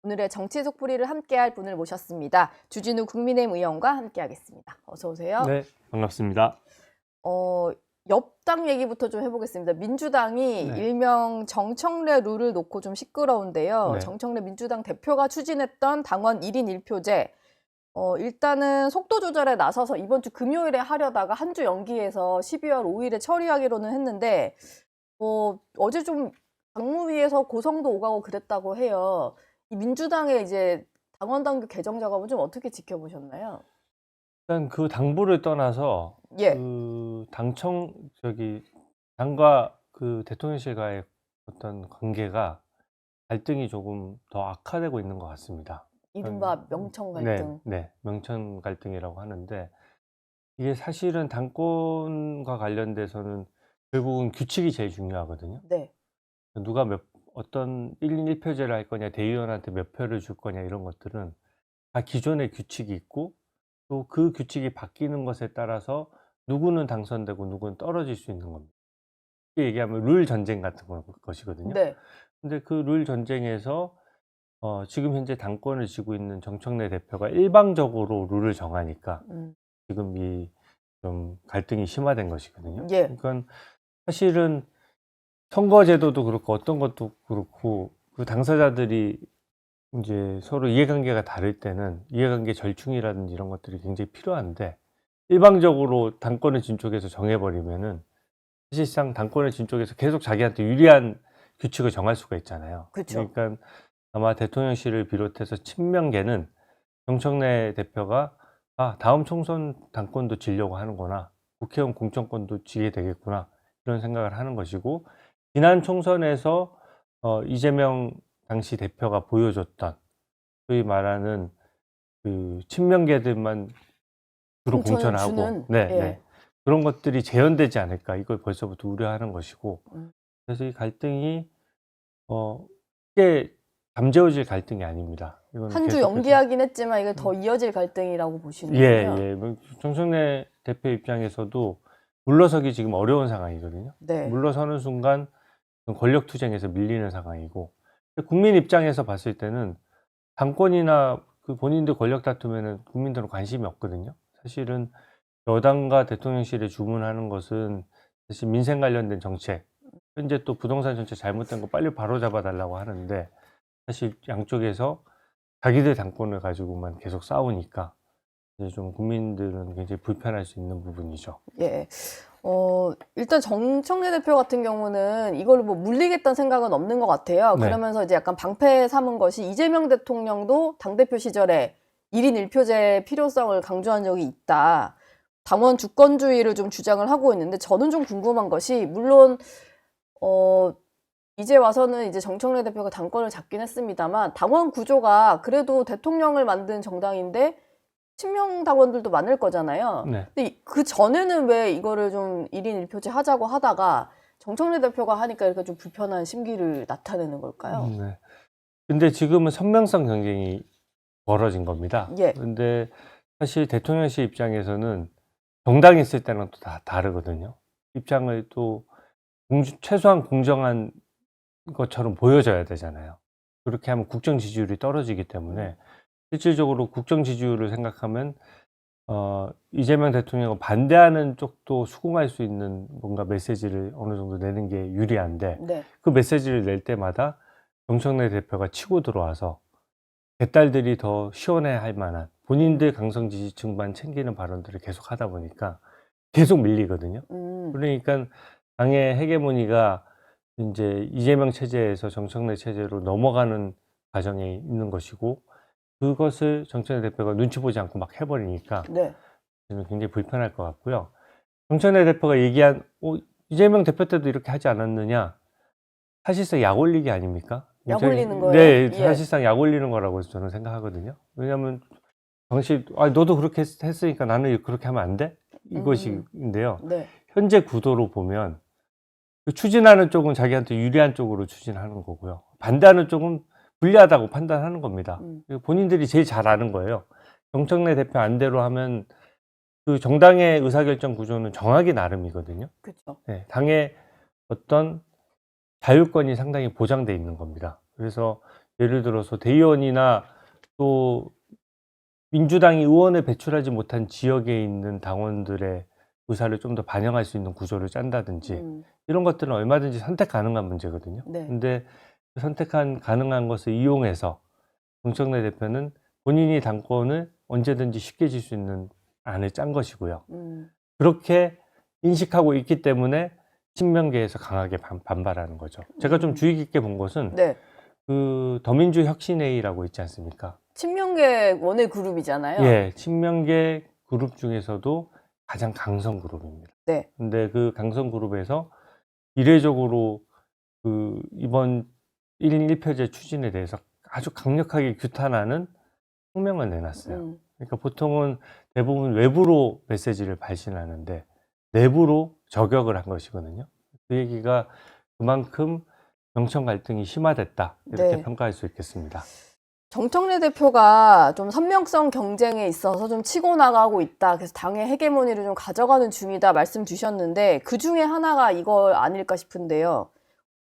오늘의 정치 속풀이를 함께할 분을 모셨습니다. 주진우 국민의힘 의원과 함께하겠습니다. 어서 오세요. 네, 반갑습니다. 옆당 얘기부터 좀 해보겠습니다. 민주당이 네. 일명 정청래 룰을 놓고 좀 시끄러운데요. 네. 정청래 민주당 대표가 추진했던 당원 1인 1표제. 일단은 속도 조절에 나서서 이번 주 금요일에 하려다가 한 주 연기해서 12월 5일에 처리하기로는 했는데 어제 좀 당무위에서 고성도 오가고 그랬다고 해요. 이 민주당의 이제 당원 당규 개정 작업은 좀 어떻게 지켜보셨나요? 일단 그 당부를 떠나서 예. 당과 그 대통령실과의 어떤 관계가 갈등이 조금 더 악화되고 있는 것 같습니다. 이른바 명청 네, 갈등. 네, 명천 갈등이라고 하는데 이게 사실은 당권과 관련돼서는 결국은 규칙이 제일 중요하거든요. 네. 누가 어떤 1인 1표제를 할 거냐, 대의원한테 몇 표를 줄 거냐 이런 것들은 다 기존의 규칙이 있고 또 그 규칙이 바뀌는 것에 따라서 누구는 당선되고 누구는 떨어질 수 있는 겁니다. 쉽게 얘기하면 룰 전쟁 같은 것이거든요. 네. 근데 그 룰 전쟁에서 지금 현재 당권을 쥐고 있는 정청래 대표가 일방적으로 룰을 정하니까 지금 이 좀 갈등이 심화된 것이거든요. 예. 그러니까 사실은 선거제도도 그렇고 어떤 것도 그렇고 그 당사자들이 이제 서로 이해관계가 다를 때는 이해관계 절충이라든지 이런 것들이 굉장히 필요한데 일방적으로 당권을 진 쪽에서 정해버리면은 사실상 당권을 진 쪽에서 계속 자기한테 유리한 규칙을 정할 수가 있잖아요. 그쵸. 그러니까 아마 대통령실을 비롯해서 친명계는 정청래 대표가 다음 총선 당권도 지려고 하는구나, 국회의원 공천권도 지게 되겠구나 이런 생각을 하는 것이고 지난 총선에서 이재명 당시 대표가 보여줬던 소위 말하는 그 친명계들만 주로 공천을 공천하고 주는, 네, 예. 네. 그런 것들이 재현되지 않을까 이걸 벌써부터 우려하는 것이고 음. 그래서 이 갈등이 크게 잠재워질 갈등이 아닙니다. 이건 한 주 계속해서 연기하긴 했지만 이게 더 이어질 갈등이라고 보시는군요. 예. 뭐 정청래 대표 입장에서도 물러서기 지금 어려운 상황이거든요. 네. 물러서는 순간 권력 투쟁에서 밀리는 상황이고 국민 입장에서 봤을 때는 당권이나 그 본인들 권력 다투면은 국민들은 관심이 없거든요. 사실은 여당과 대통령실에 주문하는 것은 사실 민생 관련된 정책, 현재 또 부동산 정책 잘못된 거 빨리 바로잡아 달라고 하는데 사실 양쪽에서 자기들 당권을 가지고만 계속 싸우니까 이제 좀 국민들은 굉장히 불편할 수 있는 부분이죠. 예. 일단 정청래 대표 같은 경우는 이걸 뭐 물리겠다는 생각은 없는 것 같아요. 네. 그러면서 이제 약간 방패 삼은 것이 이재명 대통령도 당대표 시절에 1인 1표제 필요성을 강조한 적이 있다. 당원 주권주의를 좀 주장을 하고 있는데 저는 좀 궁금한 것이 물론 이제 와서는 이제 정청래 대표가 당권을 잡긴 했습니다만 당원 구조가 그래도 대통령을 만든 정당인데 친명 당원들도 많을 거잖아요. 네. 근데 그 전에는 왜 이거를 좀 1인 1표제 하자고 하다가 정청래 대표가 하니까 이렇게 좀 불편한 심기를 나타내는 걸까요? 네. 근데 지금은 선명성 경쟁이 벌어진 겁니다. 예. 근데 사실 대통령실 입장에서는 정당이 있을 때랑 또 다 다르거든요. 입장을 또 최소한 공정한 것처럼 보여져야 되잖아요. 그렇게 하면 국정 지지율이 떨어지기 때문에 실질적으로 국정 지지율을 생각하면 이재명 대통령을 반대하는 쪽도 수긍할 수 있는 뭔가 메시지를 어느 정도 내는 게 유리한데 네. 그 메시지를 낼 때마다 정청래 대표가 치고 들어와서 개딸들이 더 시원해할 만한 본인들 강성 지지층만 챙기는 발언들을 계속 하다 보니까 계속 밀리거든요. 그러니까 당의 헤게모니가 이제 이재명 체제에서 정청래 체제로 넘어가는 과정에 있는 것이고 그것을 정청래 대표가 눈치 보지 않고 막 해버리니까 네. 저는 굉장히 불편할 것 같고요. 정청래 대표가 얘기한 이재명 대표 때도 이렇게 하지 않았느냐, 사실상 약 올리기 아닙니까? 약 올리는 거예요? 네, 예. 사실상 약 올리는 거라고 저는 생각하거든요. 왜냐하면 당시 너도 그렇게 했으니까 나는 그렇게 하면 안 돼? 이것인데요. 네. 현재 구도로 보면 그 추진하는 쪽은 자기한테 유리한 쪽으로 추진하는 거고요. 반대하는 쪽은 불리하다고 판단하는 겁니다. 본인들이 제일 잘 아는 거예요. 정청래 대표 안대로 하면 그 정당의 의사결정 구조는 정하기 나름이거든요. 그렇죠. 네, 당의 어떤 자율권이 상당히 보장돼 있는 겁니다. 그래서 예를 들어서 대의원이나 또 민주당이 의원을 배출하지 못한 지역에 있는 당원들의 의사를 좀 더 반영할 수 있는 구조를 짠다든지 이런 것들은 얼마든지 선택 가능한 문제거든요. 네. 근데 선택한 가능한 것을 이용해서 정청래 대표는 본인이 당권을 언제든지 쉽게 질 수 있는 안을 짠 것이고요. 그렇게 인식하고 있기 때문에 친명계에서 강하게 반발하는 거죠. 제가 좀 주의 깊게 본 것은 네. 그 더민주 혁신회의라고 있지 않습니까? 친명계 원외 그룹이잖아요. 예, 친명계 그룹 중에서도 가장 강성 그룹입니다. 네. 근데 그 강성 그룹에서 이례적으로 그 이번 1인 1표제 추진에 대해서 아주 강력하게 규탄하는 성명을 내놨어요. 그러니까 보통은 대부분 외부로 메시지를 발신하는데 내부로 저격을 한 것이거든요. 그 얘기가 그만큼 정청 갈등이 심화됐다 이렇게 네. 평가할 수 있겠습니다. 정청래 대표가 좀 선명성 경쟁에 있어서 좀 치고 나가고 있다. 그래서 당의 헤게모니를 좀 가져가는 중이다 말씀 주셨는데 그 중에 하나가 이거 아닐까 싶은데요.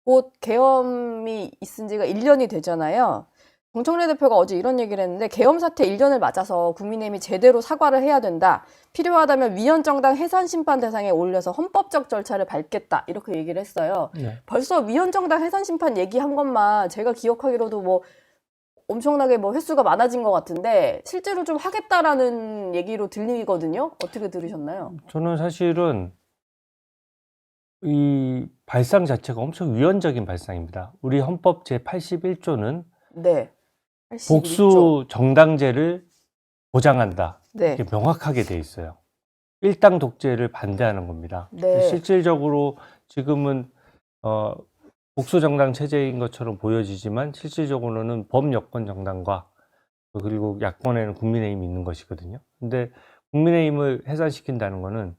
곧 계엄이 있은 지가 1년이 되잖아요. 정청래 대표가 어제 이런 얘기를 했는데 계엄 사태 1년을 맞아서 국민의힘이 제대로 사과를 해야 된다. 필요하다면 위헌정당 해산심판 대상에 올려서 헌법적 절차를 밟겠다. 이렇게 얘기를 했어요. 네. 벌써 위헌정당 해산심판 얘기한 것만 제가 기억하기로도 뭐 엄청나게 뭐 횟수가 많아진 것 같은데 실제로 좀 하겠다라는 얘기로 들리거든요. 어떻게 들으셨나요? 저는 사실은 이 발상 자체가 엄청 위헌적인 발상입니다. 우리 헌법 제81조는 네. 81조. 복수 정당제를 보장한다. 네. 이렇게 명확하게 돼 있어요. 일당 독재를 반대하는 겁니다. 네. 실질적으로 지금은 복수 정당 체제인 것처럼 보여지지만 실질적으로는 범여권 정당과 그리고 야권에는 국민의힘이 있는 것이거든요. 근데 국민의힘을 해산시킨다는 것은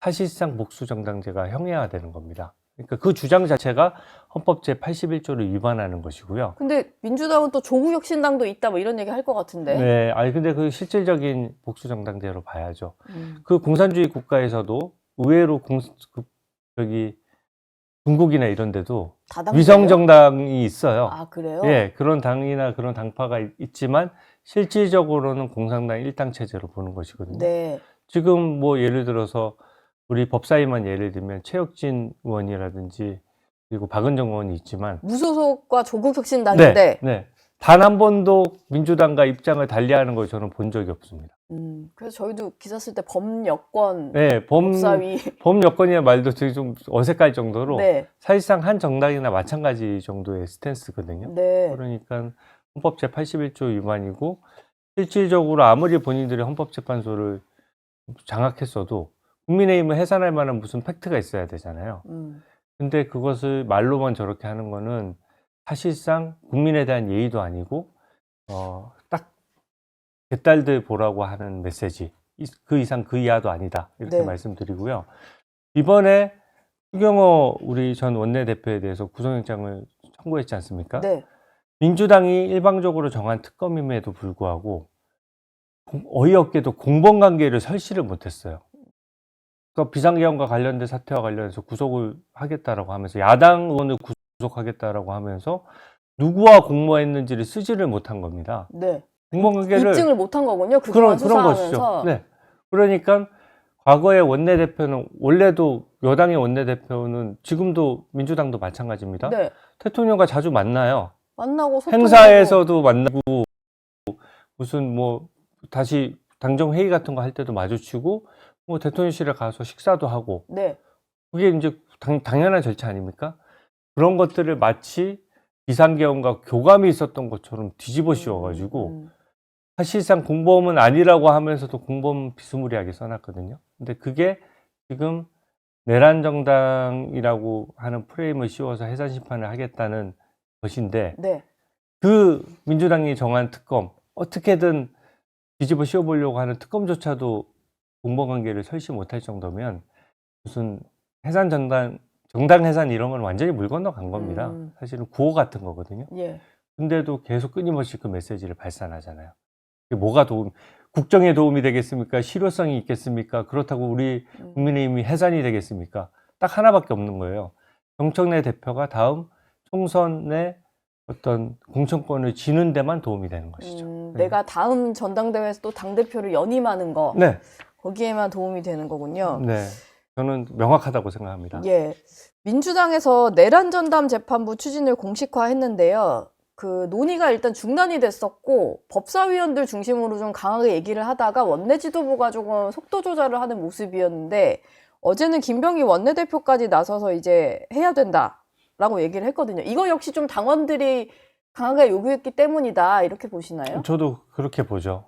사실상 복수 정당제가 형해화되는 겁니다. 그러니까 그 주장 자체가 헌법 제81조를 위반하는 것이고요. 근데 민주당은 또 조국혁신당도 있다 뭐 이런 얘기 할 것 같은데. 네, 아니 근데 그 실질적인 복수 정당제로 봐야죠. 그 공산주의 국가에서도 의외로 저기 중국이나 이런 데도 다당제예요? 위성 정당이 있어요. 아, 그래요? 예, 그런 당이나 그런 당파가 있지만 실질적으로는 공산당 일당 체제로 보는 것이거든요. 네. 지금 뭐 예를 들어서 우리 법사위만 예를 들면 최혁진 의원이라든지 그리고 박은정 의원이 있지만 무소속과 조국혁신당인데. 네. 단 한 번도 민주당과 입장을 달리하는 걸 저는 본 적이 없습니다. 그래서 저희도 기사 쓸 때 범여권 네, 법사위. 범여권이라는 말도 되게 좀 어색할 정도로 네. 사실상 한 정당이나 마찬가지 정도의 스탠스거든요. 네. 그러니까 헌법 제81조 위반이고 실질적으로 아무리 본인들이 헌법재판소를 장악했어도 국민의힘을 해산할 만한 무슨 팩트가 있어야 되잖아요. 근데 그것을 말로만 저렇게 하는 거는 사실상 국민에 대한 예의도 아니고 딱 개딸들 보라고 하는 메시지, 그 이상 그 이하도 아니다 이렇게 네. 말씀드리고요. 이번에 추경호 우리 전 원내대표에 대해서 구속영장을 청구했지 않습니까? 네. 민주당이 일방적으로 정한 특검임에도 불구하고 어이없게도 공범관계를 설치를 못했어요. 그러니까 비상계엄과 관련된 사태와 관련해서 구속을 하겠다라고 하면서 야당 의원을 구속하겠다라고 하면서 누구와 공모했는지를 쓰지를 못한 겁니다. 네. 공범관계를 입증을 못한 거군요. 그동안 그런 것이죠. 수사하면서. 네. 그러니까 과거의 원내대표는 원래도 여당의 원내대표는 지금도 민주당도 마찬가지입니다. 네. 대통령과 자주 만나요. 만나고 소통하고. 행사에서도 만나고 무슨 뭐 다시 당정 회의 같은 거 할 때도 마주치고 뭐 대통령실에 가서 식사도 하고 네. 그게 이제 당연한 절차 아닙니까? 그런 것들을 마치 비상계엄과 교감이 있었던 것처럼 뒤집어 씌워가지고 사실상 공범은 아니라고 하면서도 공범 비스무리하게 써놨거든요. 근데 그게 지금 내란 정당이라고 하는 프레임을 씌워서 해산 심판을 하겠다는 것인데 네. 그 민주당이 정한 특검 어떻게든 뒤집어 씌워보려고 하는 특검조차도 공범관계를 설치 못할 정도면 무슨 해산 정당 해산 이런 건 완전히 물 건너간 겁니다. 사실은 구호 같은 거거든요. 예. 근데도 계속 끊임없이 그 메시지를 발산하잖아요. 뭐가 국정에 도움이 되겠습니까? 실효성이 있겠습니까? 그렇다고 우리 국민의힘이 해산이 되겠습니까? 딱 하나밖에 없는 거예요. 정청래 대표가 다음 총선에 어떤 공천권을 쥐는 데만 도움이 되는 것이죠. 네. 내가 다음 전당대회에서 또 당대표를 연임하는 거, 네. 거기에만 도움이 되는 거군요. 네. 저는 명확하다고 생각합니다. 예. 민주당에서 내란 전담 재판부 추진을 공식화했는데요. 그 논의가 일단 중단이 됐었고 법사위원들 중심으로 좀 강하게 얘기를 하다가 원내 지도부가 조금 속도 조절을 하는 모습이었는데 어제는 김병기 원내대표까지 나서서 이제 해야 된다라고 얘기를 했거든요. 이거 역시 좀 당원들이 강하게 요구했기 때문이다 이렇게 보시나요? 저도 그렇게 보죠.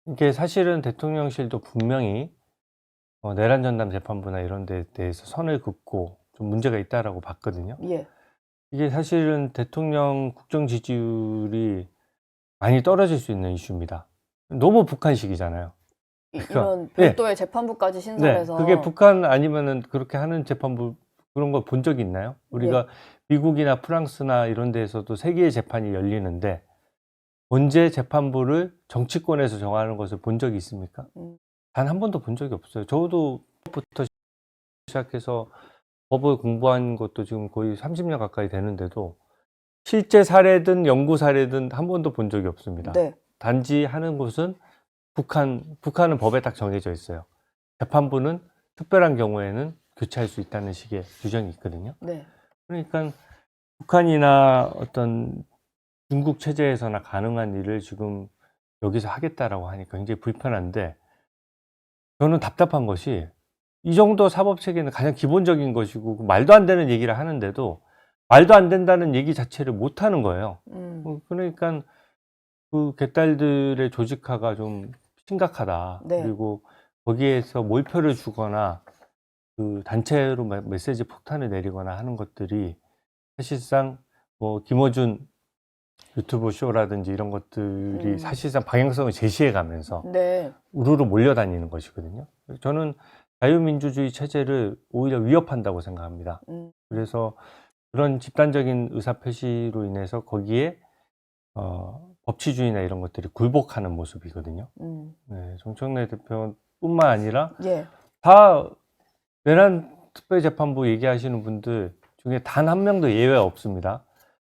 이게 사실은 대통령실도 분명히 내란 전담 재판부나 이런 데에 대해서 선을 긋고 좀 문제가 있다라고 봤거든요. 예. 이게 사실은 대통령 국정 지지율이 많이 떨어질 수 있는 이슈입니다. 너무 북한식이잖아요. 이런 네. 별도의 재판부까지 네, 신설해서 그게 북한 아니면은 그렇게 하는 재판부 그런 걸 본 적이 있나요? 우리가 미국이나 프랑스나 이런 데에서도 세 개의 재판이 열리는데 언제 재판부를 정치권에서 정하는 것을 본 적이 있습니까? 단 한 번도 본 적이 없어요. 저도 부터 시작해서 법을 공부한 것도 지금 거의 30년 가까이 되는데도 실제 사례든 연구 사례든 한 번도 본 적이 없습니다. 네. 단지 하는 곳은 북한은 법에 딱 정해져 있어요. 재판부는 특별한 경우에는 교체할 수 있다는 식의 규정이 있거든요. 네. 그러니까 북한이나 어떤 중국 체제에서나 가능한 일을 지금 여기서 하겠다라고 하니까 굉장히 불편한데 저는 답답한 것이 이 정도 사법체계는 가장 기본적인 것이고 말도 안 되는 얘기를 하는데도 말도 안 된다는 얘기 자체를 못 하는 거예요. 그러니까 그 개딸들의 조직화가 좀 심각하다. 네. 그리고 거기에서 몰표를 주거나 그 단체로 메시지 폭탄을 내리거나 하는 것들이 사실상 뭐 김어준 유튜브 쇼라든지 이런 것들이 사실상 방향성을 제시해 가면서 네. 우르르 몰려다니는 것이거든요. 저는 자유민주주의 체제를 오히려 위협한다고 생각합니다. 그래서 그런 집단적인 의사표시로 인해서 거기에 법치주의나 이런 것들이 굴복하는 모습이거든요. 네, 정청래 대표뿐만 아니라 예. 다 내란 특별재판부 얘기하시는 분들 중에 단 한 명도 예외 없습니다.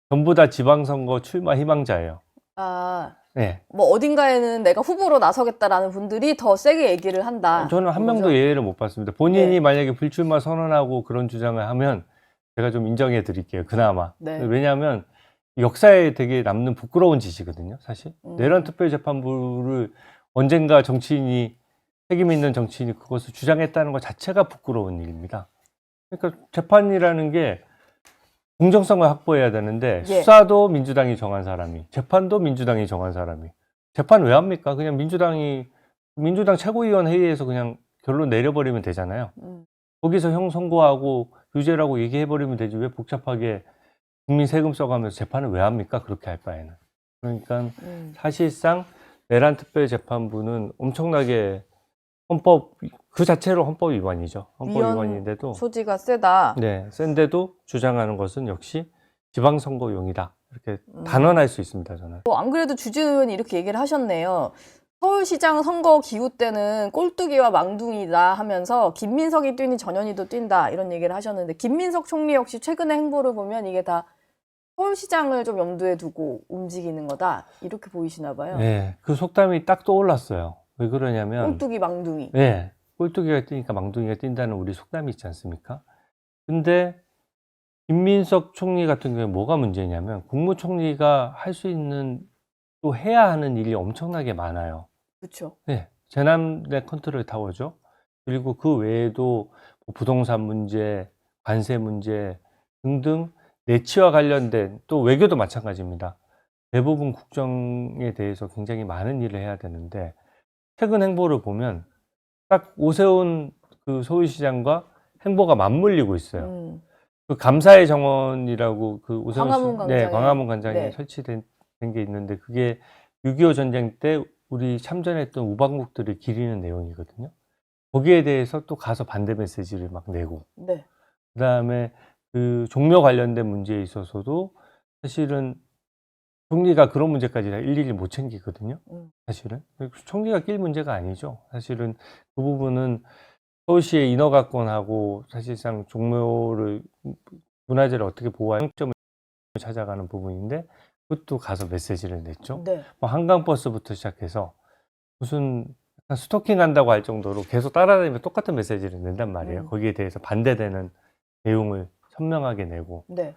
전부 다 지방선거 출마 희망자예요. 아, 네. 뭐 어딘가에는 내가 후보로 나서겠다라는 분들이 더 세게 얘기를 한다. 저는 한 명도 이거죠? 예외를 못 봤습니다. 본인이 네. 만약에 불출마 선언하고 그런 주장을 하면 제가 좀 인정해 드릴게요. 그나마. 네. 왜냐하면 역사에 되게 남는 부끄러운 짓이거든요. 사실. 내란 특별재판부를 언젠가 정치인이 책임 있는 정치인이 그것을 주장했다는 것 자체가 부끄러운 일입니다. 그러니까 재판이라는 게 공정성을 확보해야 되는데 예. 수사도 민주당이 정한 사람이, 재판도 민주당이 정한 사람이. 재판 왜 합니까? 그냥 민주당 최고위원 회의에서 그냥 결론 내려버리면 되잖아요. 거기서 형 선고하고 유죄라고 얘기해버리면 되지 왜 복잡하게 국민 세금 써가면서 재판을 왜 합니까? 그렇게 할 바에는. 그러니까 사실상 내란 특별재판부는 엄청나게 헌법 그 자체로 헌법 위반이죠. 헌법 위헌 위반인데도 소지가 세다. 네, 센데도 주장하는 것은 역시 지방선거용이다. 이렇게 단언할 수 있습니다. 저는. 안 그래도 주진 의원이 이렇게 얘기를 하셨네요. 서울시장 선거 기후 때는 꼴뚜기와 망둥이다 하면서 김민석이 뛰니 전현희도 뛴다 이런 얘기를 하셨는데 김민석 총리 역시 최근의 행보를 보면 이게 다 서울시장을 좀 염두에 두고 움직이는 거다 이렇게 보이시나 봐요. 네, 그 속담이 딱 떠올랐어요. 왜 그러냐면 꼴뚜기 망둥이. 네, 꼴뚜기가 뛰니까 망둥이가 뛴다는 우리 속담이 있지 않습니까? 근데 김민석 총리 같은 경우에 뭐가 문제냐면 국무총리가 할 수 있는 또 해야 하는 일이 엄청나게 많아요. 그렇죠. 네, 재난의 컨트롤 타워죠. 그리고 그 외에도 뭐 부동산 문제, 관세 문제 등등 내치와 관련된 또 외교도 마찬가지입니다. 대부분 국정에 대해서 굉장히 많은 일을 해야 되는데 최근 행보를 보면 딱 오세훈 그 서울시장과 행보가 맞물리고 있어요. 그 감사의 정원이라고 그 오세훈 광화문 광장에. 네, 광화문 광장에 네. 설치된 게 있는데 그게 6.25 전쟁 때 우리 참전했던 우방국들을 기리는 내용이거든요. 거기에 대해서 또 가서 반대 메시지를 막 내고 네. 그다음에 그 종묘 관련된 문제에 있어서도 사실은 총리가 그런 문제까지 다 일일이 못 챙기거든요. 사실은 총리가 낄 문제가 아니죠. 사실은 그 부분은 서울시의 인허가권하고 사실상 종묘를 문화재를 어떻게 보호할 점을 찾아가는 부분인데 그것도 가서 메시지를 냈죠. 네. 뭐 한강버스부터 시작해서 무슨 약간 스토킹 한다고 할 정도로 계속 따라다니면서 똑같은 메시지를 낸단 말이에요. 거기에 대해서 반대되는 내용을 선명하게 내고. 네.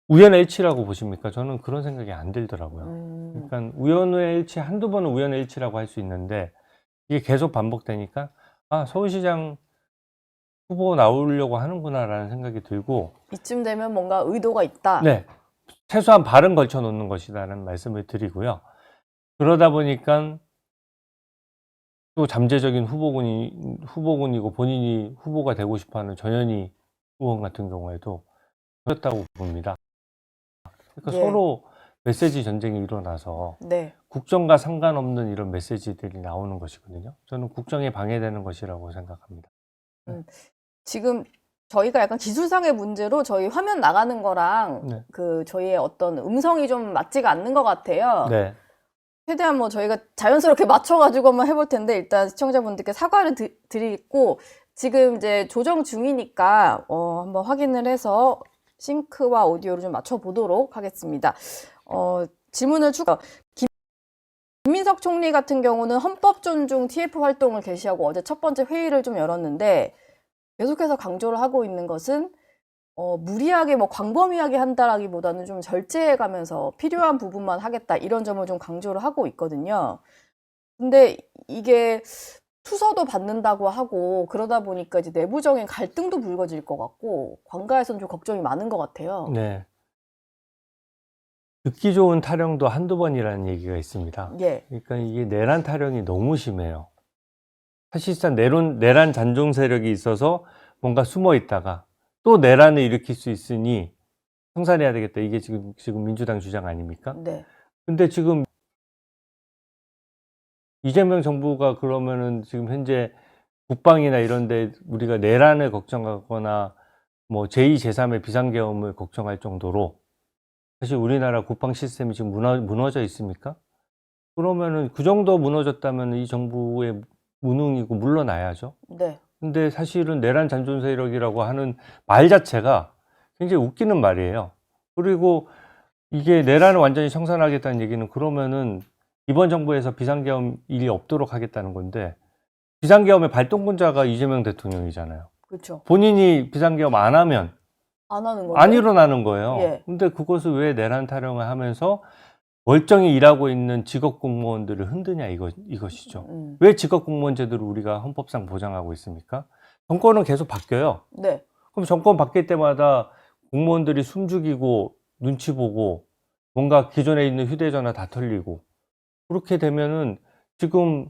우연의 일치라고 보십니까? 저는 그런 생각이 안 들더라고요. 음. 그러니까 우연의 일치, 한두 번은 우연의 일치라고 할 수 있는데 이게 계속 반복되니까 아, 서울시장 후보 나오려고 하는구나라는 생각이 들고, 이쯤 되면 뭔가 의도가 있다. 네, 최소한 발은 걸쳐 놓는 것이다라는 말씀을 드리고요. 그러다 보니까 또 잠재적인 후보군이고 본인이 후보가 되고 싶어하는 전현희 의원 같은 경우에도 그렇다고 봅니다. 그러니까 예. 서로 메시지 전쟁이 일어나서 네. 국정과 상관없는 이런 메시지들이 나오는 것이거든요. 저는 국정에 방해되는 것이라고 생각합니다. 지금 저희가 약간 기술상의 문제로 저희 화면 나가는 거랑 네. 그 저희의 어떤 음성이 좀 맞지가 않는 것 같아요. 네. 최대한 뭐 저희가 자연스럽게 맞춰가지고 한번 해볼 텐데 일단 시청자분들께 사과를 드리고 지금 이제 조정 중이니까 한번 확인을 해서 싱크와 오디오를 좀 맞춰보도록 하겠습니다. 질문을 추가. 김민석 총리 같은 경우는 헌법 존중 TF 활동을 개시하고 어제 첫 번째 회의를 좀 열었는데 계속해서 강조를 하고 있는 것은 무리하게 뭐 광범위하게 한다라기보다는 좀 절제해가면서 필요한 부분만 하겠다 이런 점을 좀 강조를 하고 있거든요. 근데 이게 투서도 받는다고 하고 그러다 보니까 이제 내부적인 갈등도 불거질 것 같고 관가에서는 좀 걱정이 많은 것 같아요. 네. 듣기 좋은 타령도 한두 번이라는 얘기가 있습니다. 예, 그러니까 이게 내란 타령이 너무 심해요. 사실상 내란 잔존 세력이 있어서 뭔가 숨어 있다가 또 내란을 일으킬 수 있으니 청산해야 되겠다. 이게 지금 민주당 주장 아닙니까? 네, 근데 지금 이재명 정부가 그러면은 지금 현재 국방이나 이런 데 우리가 내란을 걱정하거나 뭐 제2, 제3의 비상계엄을 걱정할 정도로 사실 우리나라 국방 시스템이 지금 무너져 있습니까? 그러면은 그 정도 무너졌다면 이 정부의 무능이고 물러나야죠. 네, 근데 사실은 내란 잔존 세력이라고 하는 말 자체가 굉장히 웃기는 말이에요. 그리고 이게 내란을 완전히 청산하겠다는 얘기는 그러면은 이번 정부에서 비상계엄 일이 없도록 하겠다는 건데 비상계엄의 발동권자가 이재명 대통령이잖아요. 그렇죠. 본인이 비상계엄 안 하면 안 하는 건데. 안 일어나는 거예요. 예. 근데 그것을 왜 내란 타령을 하면서 멀쩡히 일하고 있는 직업 공무원들을 흔드냐 이것이죠. 왜 직업 공무원 제도를 우리가 헌법상 보장하고 있습니까? 정권은 계속 바뀌어요. 네, 그럼 정권 바뀔 때마다 공무원들이 숨죽이고 눈치 보고 뭔가 기존에 있는 휴대전화 다 털리고 그렇게 되면은 지금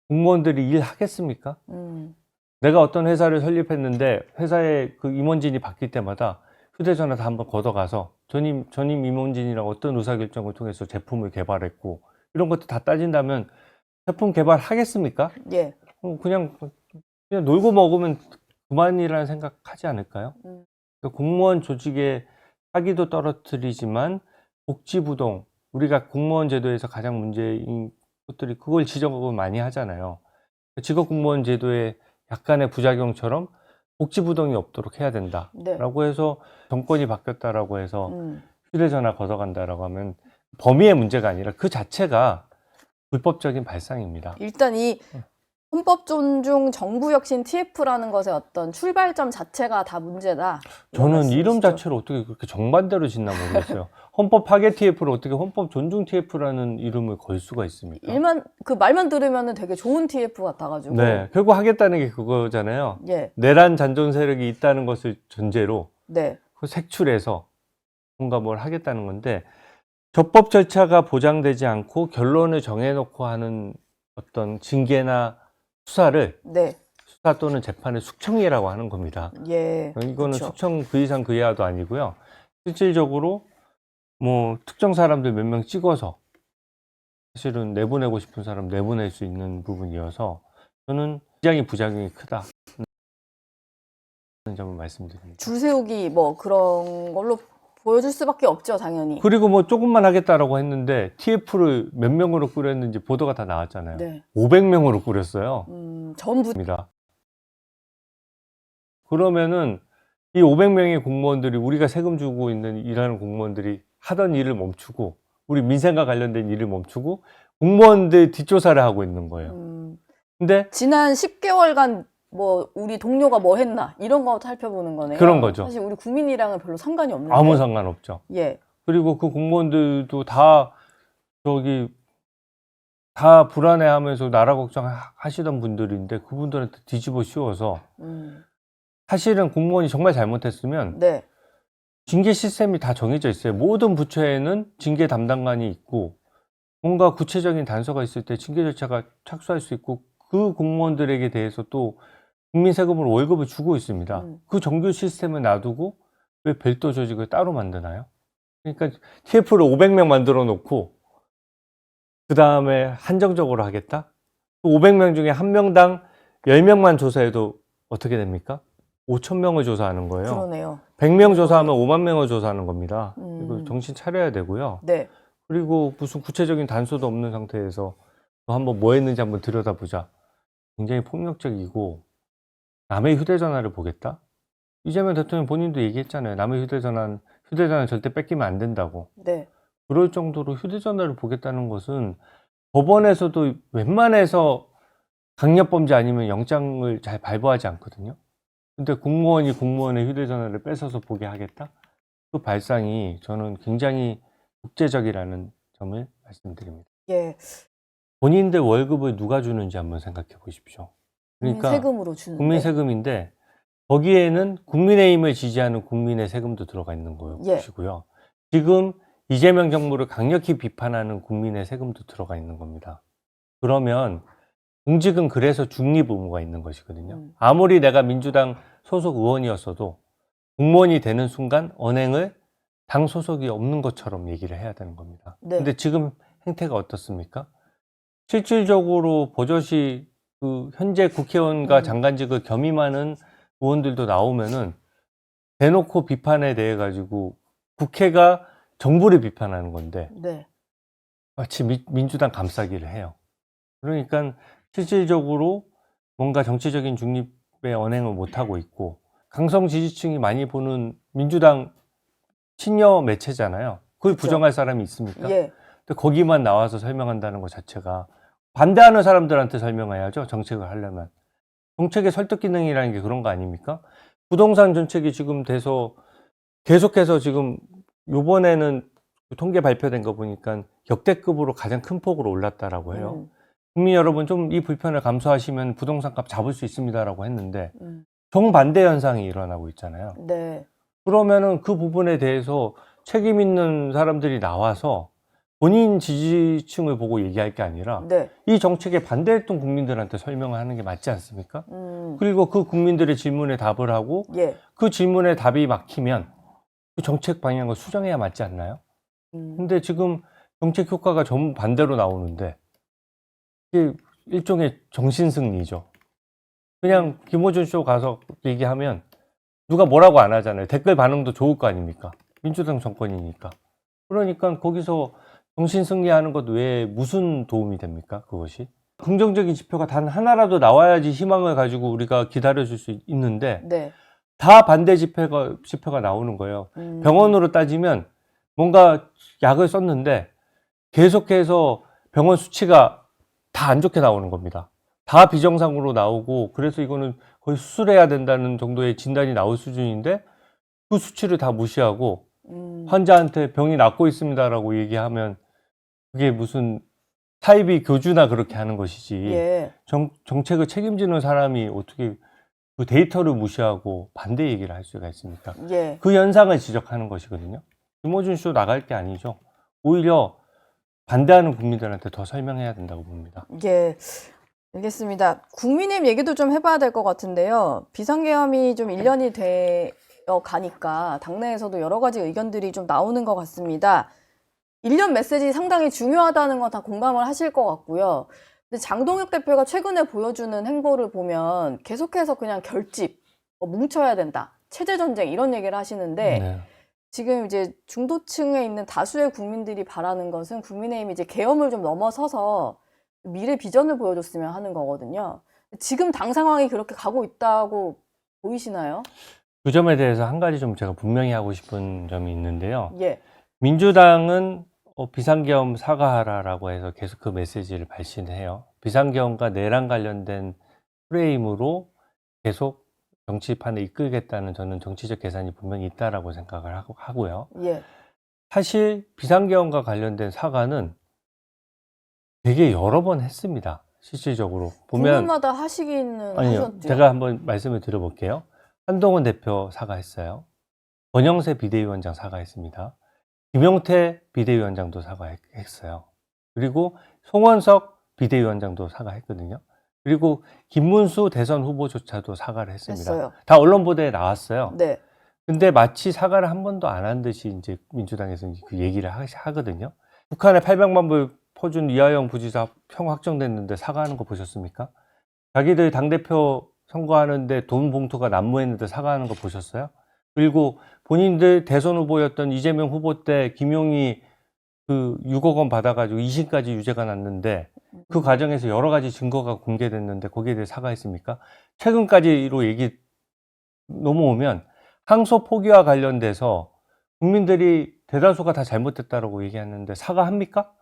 공무원들이 일하겠습니까? 내가 어떤 회사를 설립했는데 회사의 그 임원진이 바뀔 때마다 휴대전화 다 한번 걷어가서 전임 임원진이랑 어떤 의사결정을 통해서 제품을 개발했고 이런 것도 다 따진다면 제품 개발하겠습니까? 예. 그냥 놀고 먹으면 그만이라는 생각하지 않을까요? 그러니까 공무원 조직의 사기도 떨어뜨리지만 복지부동 우리가 공무원 제도에서 가장 문제인 것들이 그걸 지적을 많이 하잖아요. 직업공무원 제도의 약간의 부작용처럼 복지부동이 없도록 해야 된다라고 네. 해서 정권이 바뀌었다라고 해서 휴대전화 걷어간다라고 하면 범위의 문제가 아니라 그 자체가 불법적인 발상입니다. 일단 이 헌법 존중 정부 혁신 TF라는 것의 어떤 출발점 자체가 다 문제다. 저는 이름 자체를 어떻게 그렇게 정반대로 짓나 모르겠어요. 헌법 파괴 TF를 어떻게 헌법 존중 TF라는 이름을 걸 수가 있습니까? 그 말만 들으면은 되게 좋은 TF 같아가지고. 네, 결국 하겠다는 게 그거잖아요. 예. 내란 잔존 세력이 있다는 것을 전제로 네. 그 색출해서 뭔가 뭘 하겠다는 건데 적법 절차가 보장되지 않고 결론을 정해놓고 하는 어떤 징계나 수사를 네. 수사 또는 재판을 숙청이라고 하는 겁니다. 예. 이거는 그쵸. 숙청 그 이상 그 이하도 아니고요. 실질적으로 뭐 특정 사람들 몇 명 찍어서 사실은 내보내고 싶은 사람 내보낼 수 있는 부분이어서 저는 굉장히 부작용이 크다. 는 점을 말씀드립니다. 줄 세우기 뭐 그런 걸로 보여줄 수밖에 없죠, 당연히. 그리고 뭐 조금만 하겠다라고 했는데 TF를 몇 명으로 꾸렸는지 보도가 다 나왔잖아요. 네. 500명으로 꾸렸어요. 전부. 입니다. 그러면은 이 500명의 공무원들이 우리가 세금 주고 있는 일하는 공무원들이 하던 일을 멈추고 우리 민생과 관련된 일을 멈추고 공무원들 뒷조사를 하고 있는 거예요. 근데 지난 10개월간 뭐 우리 동료가 뭐 했나 이런 거 살펴보는 거네요. 그런 거죠. 사실 우리 국민이랑은 별로 상관이 없는데. 아무 상관없죠. 예. 그리고 그 공무원들도 다 다 불안해하면서 나라 걱정하시던 분들인데 그분들한테 뒤집어 씌워서 사실은 공무원이 정말 잘못했으면 네. 징계 시스템이 다 정해져 있어요. 모든 부처에는 징계 담당관이 있고 뭔가 구체적인 단서가 있을 때 징계 절차가 착수할 수 있고 그 공무원들에게 대해서 또 국민 세금으로 월급을 주고 있습니다. 그 정규 시스템을 놔두고 왜 별도 조직을 따로 만드나요? 그러니까 TF를 500명 만들어 놓고 그 다음에 한정적으로 하겠다? 500명 중에 한 명당 10명만 조사해도 어떻게 됩니까? 5,000명을 조사하는 거예요. 그러네요. 100명 조사하면 5만 명을 조사하는 겁니다. 이거 정신 차려야 되고요. 네. 그리고 무슨 구체적인 단서도 없는 상태에서 또 한번 뭐 했는지 한번 들여다보자. 굉장히 폭력적이고 남의 휴대전화를 보겠다? 이재명 대통령 본인도 얘기했잖아요. 남의 휴대전화는 절대 뺏기면 안 된다고. 네. 그럴 정도로 휴대전화를 보겠다는 것은 법원에서도 웬만해서 강력범죄 아니면 영장을 잘 발부하지 않거든요. 근데 공무원이 공무원의 휴대전화를 뺏어서 보게 하겠다? 그 발상이 저는 굉장히 국제적이라는 점을 말씀드립니다. 예. 본인들 월급을 누가 주는지 한번 생각해 보십시오. 그러니까 세금으로 주는데. 국민 세금인데 거기에는 국민의힘을 지지하는 국민의 세금도 들어가 있는 예. 것이고요. 지금 이재명 정부를 강력히 비판하는 국민의 세금도 들어가 있는 겁니다. 그러면 공직은 그래서 중립 의무가 있는 것이거든요. 아무리 내가 민주당 소속 의원이었어도 공무원이 되는 순간 언행을 당 소속이 없는 것처럼 얘기를 해야 되는 겁니다. 네. 근데 지금 행태가 어떻습니까? 실질적으로 버젓이 그 현재 국회의원과 장관직을 겸임하는 의원들도 나오면은 대놓고 비판에 대해 가지고 국회가 정부를 비판하는 건데 네. 마치 민주당 감싸기를 해요. 그러니까 실질적으로 뭔가 정치적인 중립의 언행을 못하고 있고 강성 지지층이 많이 보는 민주당 친여 매체잖아요. 그걸 그쵸. 부정할 사람이 있습니까? 예. 근데 거기만 나와서 설명한다는 것 자체가 반대하는 사람들한테 설명해야죠. 정책을 하려면. 정책의 설득 기능이라는 게 그런 거 아닙니까? 부동산 정책이 지금 돼서 계속해서 지금 요번에는 통계 발표된 거 보니까 역대급으로 가장 큰 폭으로 올랐다라고 해요. 국민 여러분 좀 이 불편을 감수하시면 부동산 값 잡을 수 있습니다라고 했는데 정반대 현상이 일어나고 있잖아요. 네. 그러면은 그 부분에 대해서 책임 있는 사람들이 나와서 본인 지지층을 보고 얘기할 게 아니라 네. 이 정책에 반대했던 국민들한테 설명을 하는 게 맞지 않습니까? 그리고 그 국민들의 질문에 답을 하고 예. 그 질문에 답이 막히면 그 정책 방향을 수정해야 맞지 않나요? 근데 지금 정책 효과가 전부 반대로 나오는데 이게 일종의 정신승리죠. 그냥 김어준 쇼 가서 얘기하면 누가 뭐라고 안 하잖아요. 댓글 반응도 좋을 거 아닙니까? 민주당 정권이니까. 그러니까 거기서 정신승리하는 것 외에 무슨 도움이 됩니까? 그것이. 긍정적인 지표가 단 하나라도 나와야지 희망을 가지고 우리가 기다려줄 수 있는데 네. 다 반대 지표가 나오는 거예요. 병원으로 따지면 뭔가 약을 썼는데 계속해서 병원 수치가 다 안 좋게 나오는 겁니다. 다 비정상으로 나오고 그래서 이거는 거의 수술해야 된다는 정도의 진단이 나올 수준인데 그 수치를 다 무시하고 환자한테 병이 낫고 있습니다라고 얘기하면 그게 무슨 사이비 교주나 그렇게 하는 것이지 예. 정책을 책임지는 사람이 어떻게 그 데이터를 무시하고 반대 얘기를 할 수가 있습니까? 예. 그 현상을 지적하는 것이거든요. 김어준 쇼 나갈 게 아니죠. 오히려 반대하는 국민들한테 더 설명해야 된다고 봅니다. 예. 알겠습니다. 국민의힘 얘기도 좀 해봐야 될 것 같은데요. 비상계엄이 좀 1년이 되어 가니까 당내에서도 여러 가지 의견들이 좀 나오는 것 같습니다. 1년 메시지 상당히 중요하다는 건 다 공감을 하실 것 같고요. 근데 장동혁 대표가 최근에 보여주는 행보를 보면 계속해서 그냥 결집, 뭉쳐야 된다, 체제전쟁 이런 얘기를 하시는데 네. 지금 이제 중도층에 있는 다수의 국민들이 바라는 것은 국민의힘이 이제 계엄을 좀 넘어서서 미래 비전을 보여줬으면 하는 거거든요. 지금 당 상황이 그렇게 가고 있다고 보이시나요? 그 점에 대해서 한 가지 좀 제가 분명히 하고 싶은 점이 있는데요. 예. 민주당은 비상계엄 사과하라라고 해서 계속 그 메시지를 발신해요. 비상계엄과 내란 관련된 프레임으로 계속 정치판을 이끌겠다는 저는 정치적 계산이 분명히 있다라고 생각을 하고요. 예. 사실 비상계엄과 관련된 사과는 되게 여러 번 했습니다. 실질적으로 보면 국무마다 하시기는 아니요, 하셨죠. 제가 한번 말씀을 드려볼게요. 한동훈 대표 사과했어요. 권영세 비대위원장 사과했습니다. 김용태 비대위원장도 사과했어요. 그리고 송원석 비대위원장도 사과했거든요. 그리고 김문수 대선 후보조차도 사과를 했습니다. 했어요. 다 언론 보도에 나왔어요. 네. 근데 마치 사과를 한 번도 안 한 듯이 이제 민주당에서 이제 그 얘기를 하거든요. 북한에 800만 불 퍼준 이하영 부지사 형 확정됐는데 사과하는 거 보셨습니까? 자기들 당대표 선거하는데 돈 봉투가 난무했는데 사과하는 거 보셨어요? 그리고 본인들 대선 후보였던 이재명 후보 때 김용이 그 6억 원 받아가지고 2심까지 유죄가 났는데 그 과정에서 여러 가지 증거가 공개됐는데 거기에 대해 사과했습니까? 최근까지로 얘기 넘어오면 항소 포기와 관련돼서 국민들이 대다수가 다 잘못됐다라고 얘기하는데 사과합니까?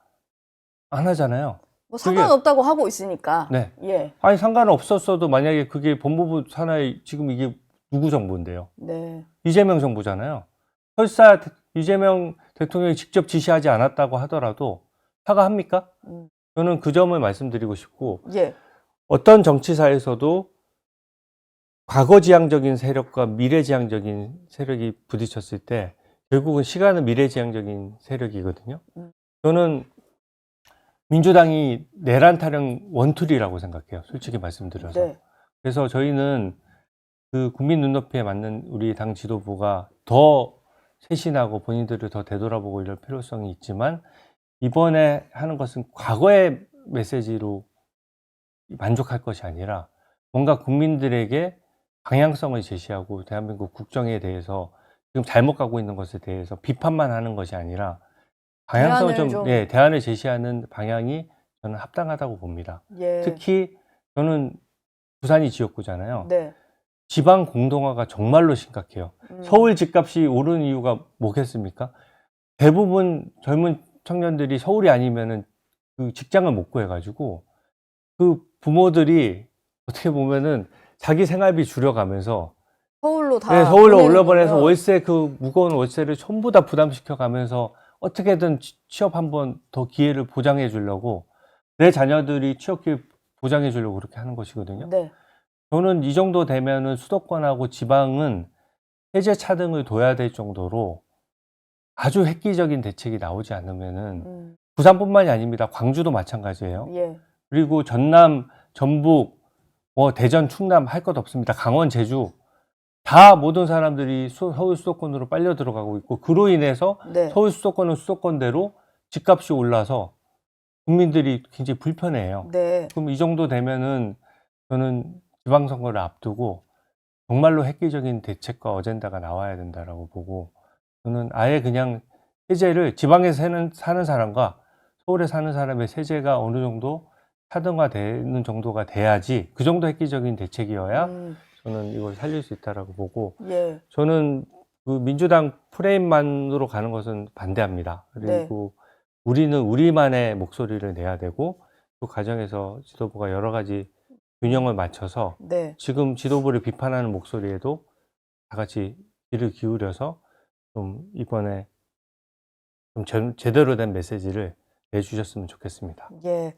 안 하잖아요. 뭐 상관없다고 하고 있으니까. 네. 예. 아니 상관없었어도 만약에 그게 법무부 산하에 지금 이게 누구 정부인데요? 네. 이재명 정부잖아요. 설사 이재명 대통령이 직접 지시하지 않았다고 하더라도 사과합니까? 저는 그 점을 말씀드리고 싶고 예. 어떤 정치사에서도 과거지향적인 세력과 미래지향적인 세력이 부딪혔을 때 결국은 시간은 미래지향적인 세력이거든요. 저는 민주당이 내란 타령 원툴이라고 생각해요. 솔직히 말씀드려서. 네. 그래서 저희는 그 국민 눈높이에 맞는 우리 당 지도부가 더 쇄신하고 본인들을 더 되돌아보고 이럴 필요성이 있지만 이번에 하는 것은 과거의 메시지로 만족할 것이 아니라 뭔가 국민들에게 방향성을 제시하고 대한민국 국정에 대해서 지금 잘못 가고 있는 것에 대해서 비판만 하는 것이 아니라 방향성을 대안을 제시하는 방향이 저는 합당하다고 봅니다. 예. 특히 저는 부산이 지역구잖아요. 네. 지방 공동화가 정말로 심각해요. 서울 집값이 오르는 이유가 뭐겠습니까? 대부분 젊은 청년들이 서울이 아니면은 그 직장을 못 구해가지고 그 부모들이 어떻게 보면은 자기 생활비 줄여가면서 서울로 다 네, 서울로 보내는군요. 올라보내서 월세 그 무거운 월세를 전부 다 부담시켜 가면서 어떻게든 취업 한번 더 기회를 보장해 주려고 내 자녀들이 취업 기회 보장해 주려고 그렇게 하는 것이거든요. 네. 저는 이 정도 되면은 수도권하고 지방은 세제 차등을 둬야 될 정도로 아주 획기적인 대책이 나오지 않으면은 부산뿐만이 아닙니다. 광주도 마찬가지예요. 예. 그리고 전남, 전북, 대전, 충남 할 것 없습니다. 강원, 제주 다 모든 사람들이 서울 수도권으로 빨려 들어가고 있고 그로 인해서 네. 서울 수도권은 수도권대로 집값이 올라서 국민들이 굉장히 불편해해요. 네. 그럼 이 정도 되면은 저는 지방선거를 앞두고 정말로 획기적인 대책과 어젠다가 나와야 된다라고 보고 저는 아예 그냥 세제를 지방에서 사는 사람과 서울에 사는 사람의 세제가 어느 정도 차등화되는 정도가 돼야지 그 정도 획기적인 대책이어야 저는 이걸 살릴 수 있다라고 보고 예. 저는 그 민주당 프레임만으로 가는 것은 반대합니다. 그리고 우리는 우리만의 목소리를 내야 되고 그 과정에서 지도부가 여러 가지 균형을 맞춰서 네. 지금 지도부를 비판하는 목소리에도 다 같이 귀를 기울여서 좀 이번에 좀 제대로 된 메시지를 내주셨으면 좋겠습니다. 예.